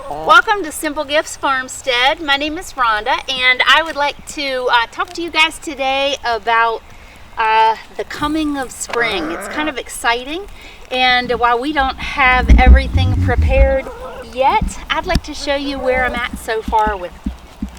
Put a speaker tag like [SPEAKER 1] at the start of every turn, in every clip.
[SPEAKER 1] Welcome to Simple Gifts Farmstead. My name is Rhonda, and I would like to talk to you guys today about the coming of spring. It's kind of exciting, and while we don't have everything prepared yet, I'd like to show you where I'm at so far with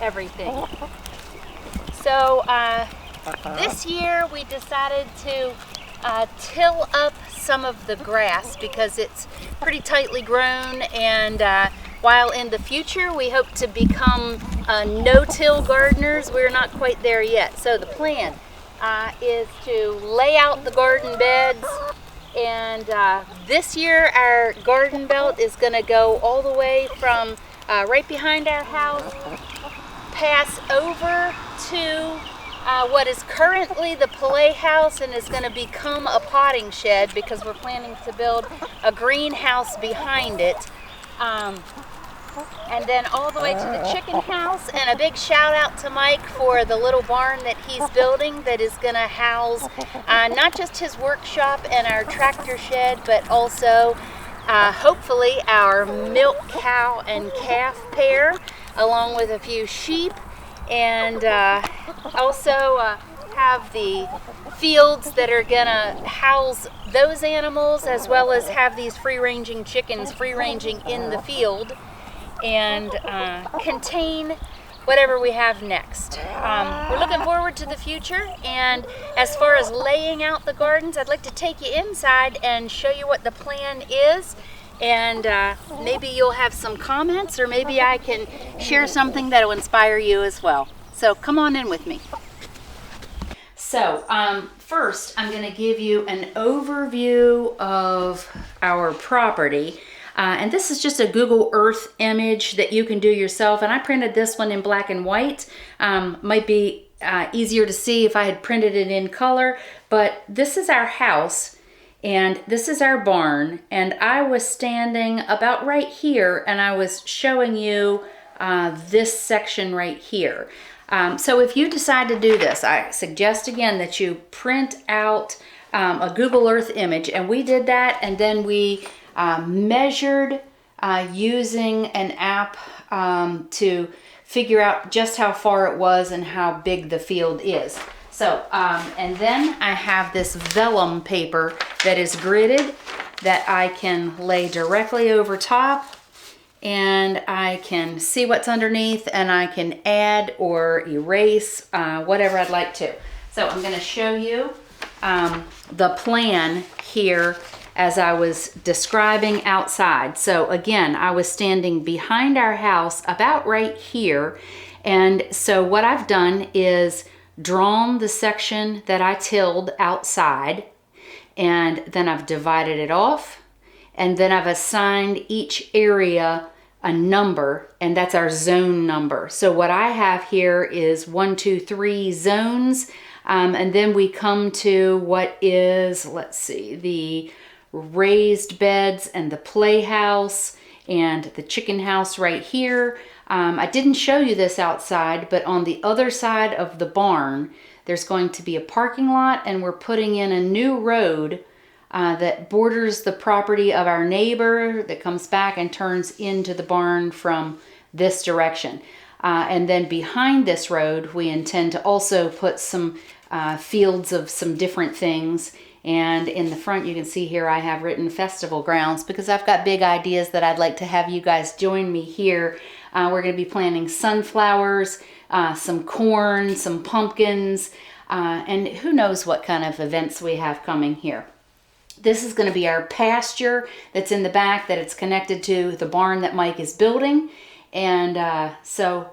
[SPEAKER 1] everything. So this year we decided to till up some of the grass because it's pretty tightly grown, and while in the future we hope to become no-till gardeners, we're not quite there yet. So the plan is to lay out the garden beds, and this year our garden belt is going to go all the way from right behind our house, pass over to what is currently the playhouse and is going to become a potting shed because we're planning to build a greenhouse behind it. And then all the way to the chicken house, and a big shout out to Mike for the little barn that he's building that is going to house not just his workshop and our tractor shed, but also hopefully our milk cow and calf pair, along with a few sheep, and also have the fields that are going to house those animals, as well as have these free-ranging chickens free-ranging in the field and contain whatever we have next. We're looking forward to the future, and as far as laying out the gardens, I'd like to take you inside and show you what the plan is, and maybe you'll have some comments, or maybe I can share something that will inspire you as well. So come on in with me. So first I'm going to give you an overview of our property. And this is just a Google Earth image that you can do yourself. And I printed this one in black and white. Might be easier to see if I had printed it in color. But this is our house, and this is our barn. And I was standing about right here, and I was showing you this section right here. So if you decide to do this, I suggest again that you print out a Google Earth image. And we did that, and then we measured using an app to figure out just how far it was and how big the field is. So, and then I have this vellum paper that is gridded that I can lay directly over top, and I can see what's underneath, and I can add or erase whatever I'd like to. So I'm going to show you the plan here as I was describing outside. So again, I was standing behind our house about right here. And so what I've done is drawn the section that I tilled outside, and then I've divided it off, and then I've assigned each area a number, and that's our zone number. So what I have here is 1, 2, 3 zones. And then we come to what is, let's see, the raised beds and the playhouse and the chicken house right here. I didn't show you this outside, but on the other side of the barn, there's going to be a parking lot, and we're putting in a new road that borders the property of our neighbor that comes back and turns into the barn from this direction. And then behind this road, we intend to also put some fields of some different things. And in the front, you can see here I have written festival grounds because I've got big ideas that I'd like to have you guys join me here. We're going to be planting sunflowers, some corn, some pumpkins, and who knows what kind of events we have coming here. This is going to be our pasture that's in the back, that it's connected to the barn that Mike is building. And so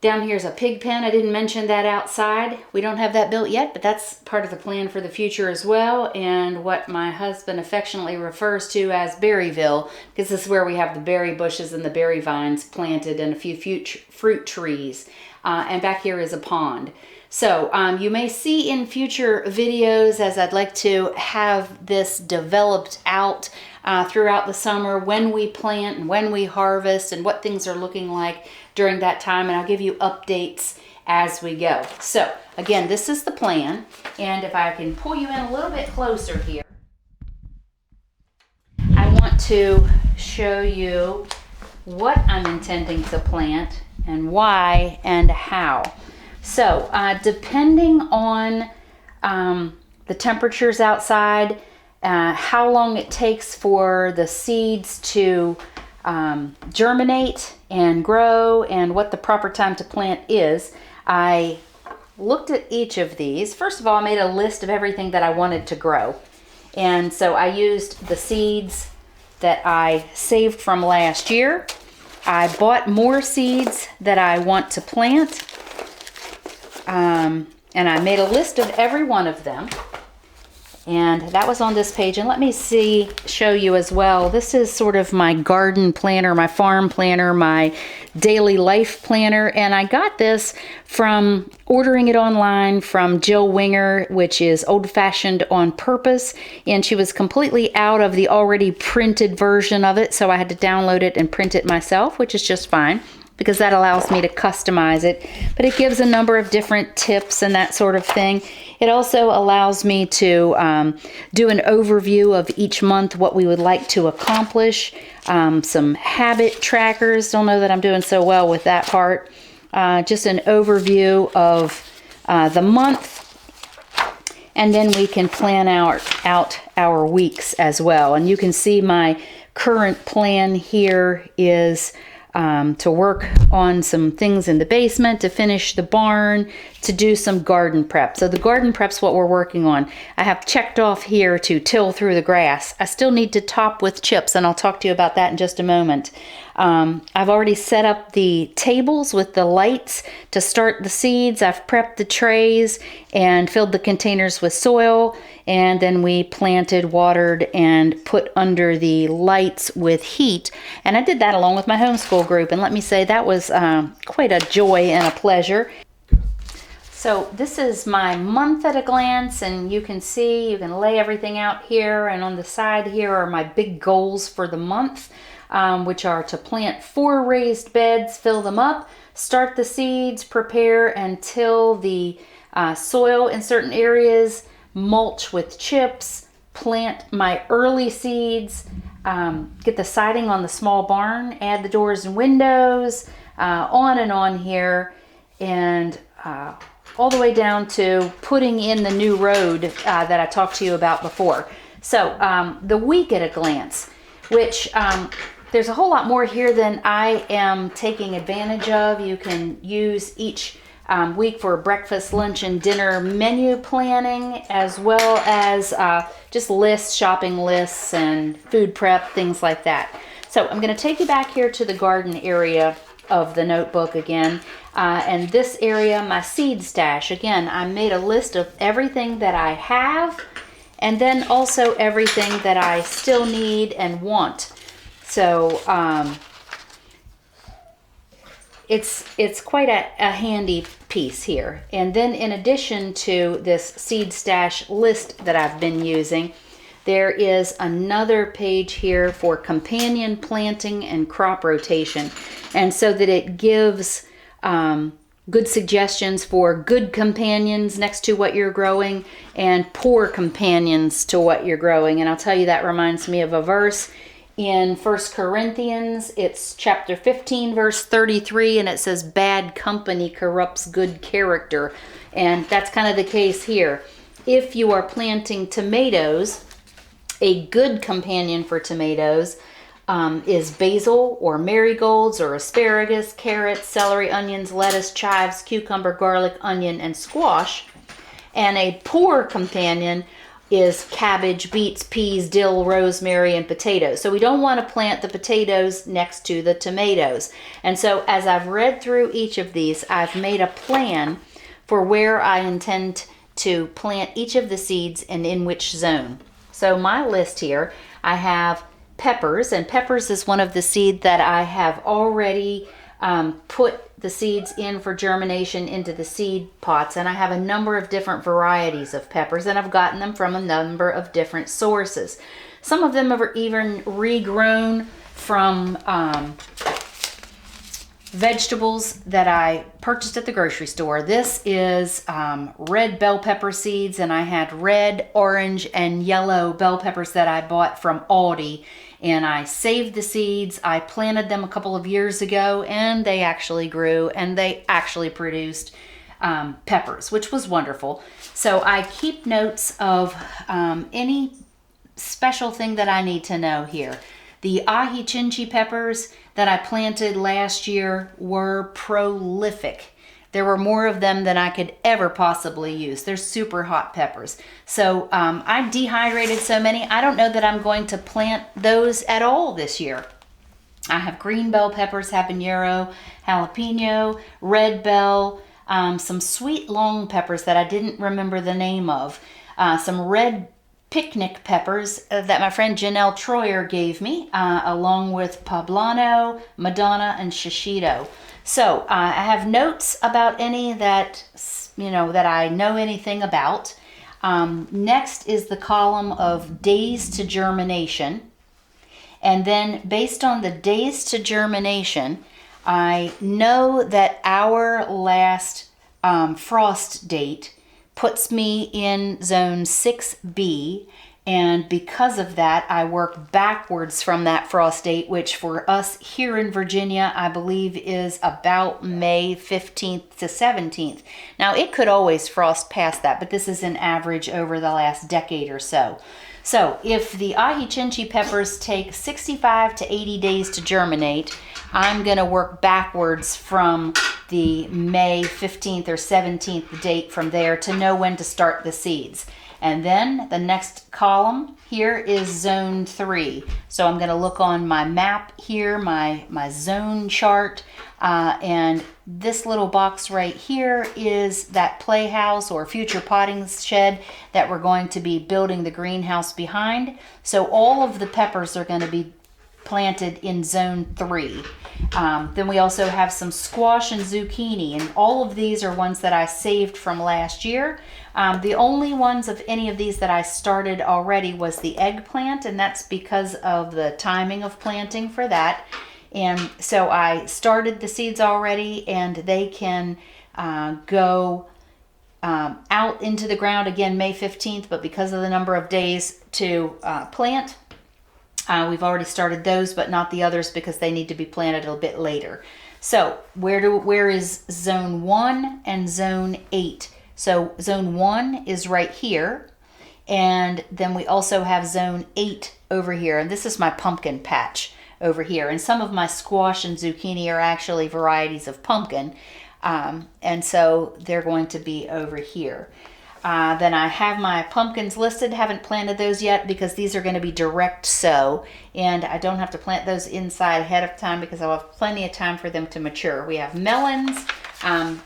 [SPEAKER 1] down here is a pig pen. I didn't mention that outside. We don't have that built yet, but that's part of the plan for the future as well, and what my husband affectionately refers to as Berryville, because this is where we have the berry bushes and the berry vines planted and a few fruit trees. And back here is a pond. So you may see in future videos, as I'd like to have this developed out throughout the summer, when we plant and when we harvest and what things are looking like during that time, and I'll give you updates as we go. So again, this is the plan, and if I can pull you in a little bit closer here, I want want to show you what I'm intending to plant and why and how. So depending on the temperatures outside, how long it takes for the seeds to germinate and grow, and what the proper time to plant is, I looked at each of these. First of all, I made a list of everything that I wanted to grow. And so I used the seeds that I saved from last year. I bought more seeds that I want to plant. And I made a list of every one of them. And that was on this page. And let me show you as well. This is sort of my garden planner, my farm planner, my daily life planner. And I got this from ordering it online from Jill Winger, which is Old Fashioned on Purpose. And she was completely out of the already printed version of it. So I had to download it and print it myself, which is just fine, because that allows me to customize it. But it gives a number of different tips and that sort of thing. It also allows me to do an overview of each month, what we would like to accomplish, some habit trackers. Don't know that I'm doing so well with that part. Just an overview of the month. And then we can plan out our weeks as well. And you can see my current plan here is to work on some things in the basement, to finish the barn, to do some garden prep. So the garden prep's what we're working on. I have checked off here to till through the grass. I still need to top with chips, and I'll talk to you about that in just a moment. I've already set up the tables with the lights to start the seeds. I've prepped the trays and filled the containers with soil, and then we planted, watered, and put under the lights with heat. And I did that along with my homeschool group, and let me say that was quite a joy and a pleasure. So this is my month at a glance, and you can see, you can lay everything out here, and on the side here are my big goals for the month, which are to plant 4 raised beds, fill them up, start the seeds, prepare and till the soil in certain areas, mulch with chips, plant my early seeds, get the siding on the small barn, add the doors and windows, on and on here, and all the way down to putting in the new road that I talked to you about before. So the week at a glance, which there's a whole lot more here than I am taking advantage of. You can use each week for breakfast, lunch, and dinner menu planning, as well as just lists, shopping lists, and food prep, things like that. So I'm going to take you back here to the garden area of the notebook again. And this area, my seed stash. Again, I made a list of everything that I have, and then also everything that I still need and want. So it's quite a handy piece here. And then in addition to this seed stash list that I've been using, there is another page here for companion planting and crop rotation. And so that it gives good suggestions for good companions next to what you're growing and poor companions to what you're growing. And I'll tell you, that reminds me of a verse in 1 Corinthians. It's chapter 15, verse 33, and it says, "Bad company corrupts good character." And that's kind of the case here. If you are planting tomatoes, a good companion for tomatoes is basil or marigolds or asparagus, carrots, celery, onions, lettuce, chives, cucumber, garlic, onion, and squash. And a poor companion is cabbage, beets, peas, dill, rosemary, and potatoes. So we don't want to plant the potatoes next to the tomatoes. And so as I've read through each of these, I've made a plan for where I intend to plant each of the seeds and in which zone. So my list here, I have peppers, and peppers is one of the seed that I have already put the seeds in for germination into the seed pots, and I have a number of different varieties of peppers, and I've gotten them from a number of different sources. Some of them are even regrown from vegetables that I purchased at the grocery store. This is red bell pepper seeds, and I had red, orange, and yellow bell peppers that I bought from Aldi, and I saved the seeds. I planted them a couple of years ago, and they actually grew, and they actually produced peppers, which was wonderful. So I keep notes of any special thing that I need to know here. The ahi chinchi peppers that I planted last year were prolific. There were more of them than I could ever possibly use. They're super hot peppers. So I dehydrated so many, I don't know that I'm going to plant those at all this year. I have green bell peppers, habanero, jalapeno, red bell, some sweet long peppers that I didn't remember the name of, some red picnic peppers that my friend Janelle Troyer gave me, along with poblano, madonna, and shishito. So I have notes about any that, that I know anything about. Next is the column of days to germination. And then based on the days to germination, I know that our last frost date puts me in zone 6B, and because of that I work backwards from that frost date, which for us here in Virginia I believe is about May 15th to 17th. Now it could always frost past that, but this is an average over the last decade or so. So if the ahi chinchi peppers take 65 to 80 days to germinate, I'm going to work backwards from the May 15th or 17th date from there to know when to start the seeds. And then the next column here is zone 3. So I'm going to look on my map here, my zone chart, and this little box right here is that playhouse or future potting shed that we're going to be building the greenhouse behind. So all of the peppers are going to be planted in zone 3. Then we also have some squash and zucchini, and all of these are ones that I saved from last year. The only ones of any of these that I started already was the eggplant, and that's because of the timing of planting for that. And so I started the seeds already, and they can go out into the ground again May 15th, but because of the number of days to plant, we've already started those, but not the others because they need to be planted a bit later. So where is zone 1 and zone 8? So zone 1 is right here, and then we also have zone 8 over here, and this is my pumpkin patch over here. And some of my squash and zucchini are actually varieties of pumpkin, and so they're going to be over here. Then I have my pumpkins listed, haven't planted those yet because these are going to be direct sow, and I don't have to plant those inside ahead of time because I'll have plenty of time for them to mature. We have melons,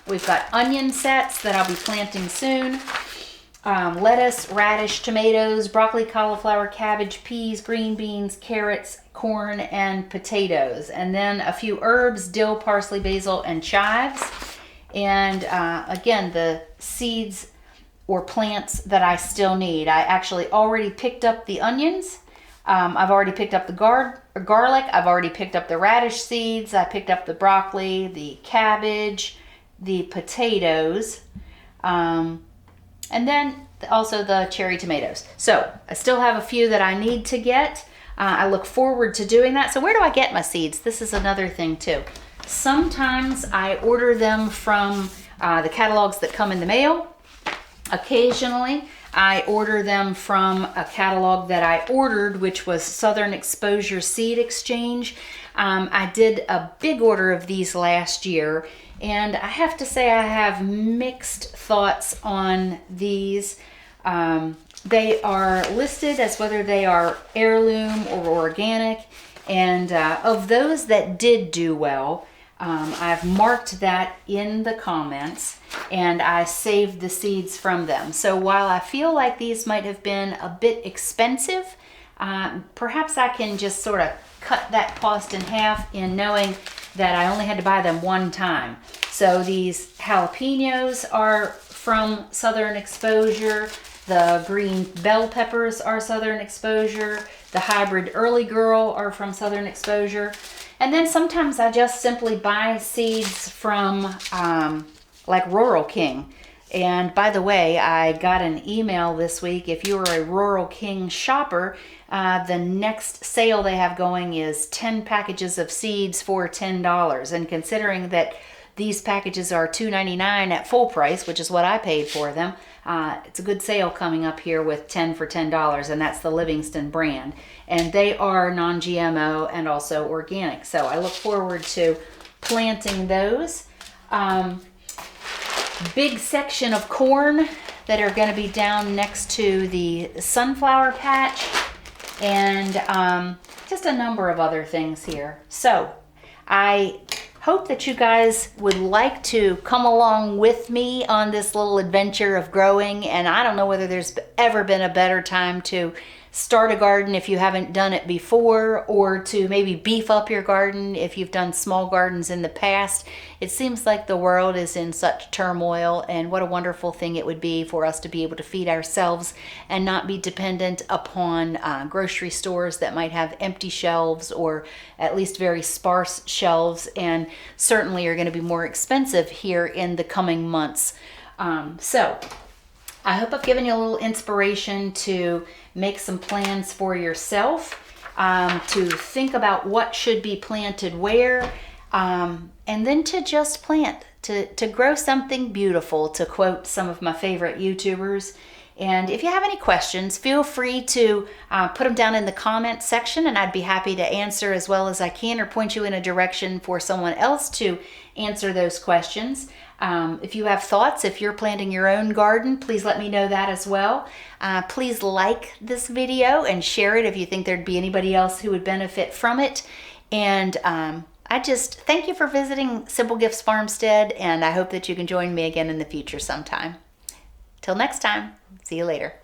[SPEAKER 1] we've got onion sets that I'll be planting soon, lettuce, radish, tomatoes, broccoli, cauliflower, cabbage, peas, green beans, carrots, corn, and potatoes, and then a few herbs, dill, parsley, basil, and chives. And again, the seeds or plants that I still need. I actually already picked up the onions. I've already picked up the garlic. I've already picked up the radish seeds. I picked up the broccoli, the cabbage, the potatoes, and then also the cherry tomatoes. So I still have a few that I need to get. I look forward to doing that. So where do I get my seeds? This is another thing too. Sometimes I order them from the catalogs that come in the mail. Occasionally, I order them from a catalog that I ordered, which was Southern Exposure Seed Exchange. I did a big order of these last year, and I have to say I have mixed thoughts on these. They are listed as whether they are heirloom or organic, and of those that did do well, I've marked that in the comments, and I saved the seeds from them. So while I feel like these might have been a bit expensive, perhaps I can just sort of cut that cost in half in knowing that I only had to buy them one time. So these jalapenos are from Southern Exposure. The green bell peppers are Southern Exposure. The hybrid Early Girl are from Southern Exposure. And then sometimes I just simply buy seeds from like Rural King. And by the way, I got an email this week. If you are a Rural King shopper, the next sale they have going is 10 packages of seeds for $10. And considering that these packages are $2.99 at full price, which is what I paid for them, it's a good sale coming up here with 10 for $10, and that's the Livingston brand. And they are non-GMO and also organic. So I look forward to planting those. Big section of corn that are going to be down next to the sunflower patch, and just a number of other things here. So I hope that you guys would like to come along with me on this little adventure of growing. And I don't know whether there's ever been a better time to start a garden if you haven't done it before, or to maybe beef up your garden if you've done small gardens in the past. It seems like the world is in such turmoil, and what a wonderful thing it would be for us to be able to feed ourselves and not be dependent upon grocery stores that might have empty shelves, or at least very sparse shelves, and certainly are going to be more expensive here in the coming months. So I hope I've given you a little inspiration to make some plans for yourself, to think about what should be planted where, and then to just plant, to grow something beautiful, to quote some of my favorite YouTubers. And if you have any questions, feel free to put them down in the comments section, and I'd be happy to answer as well as I can, or point you in a direction for someone else to answer those questions. If you have thoughts, if you're planting your own garden, please let me know that as well. Please like this video and share it if you think there'd be anybody else who would benefit from it. And I just thank you for visiting Simple Gifts Farmstead, and I hope that you can join me again in the future sometime. Till next time, see you later.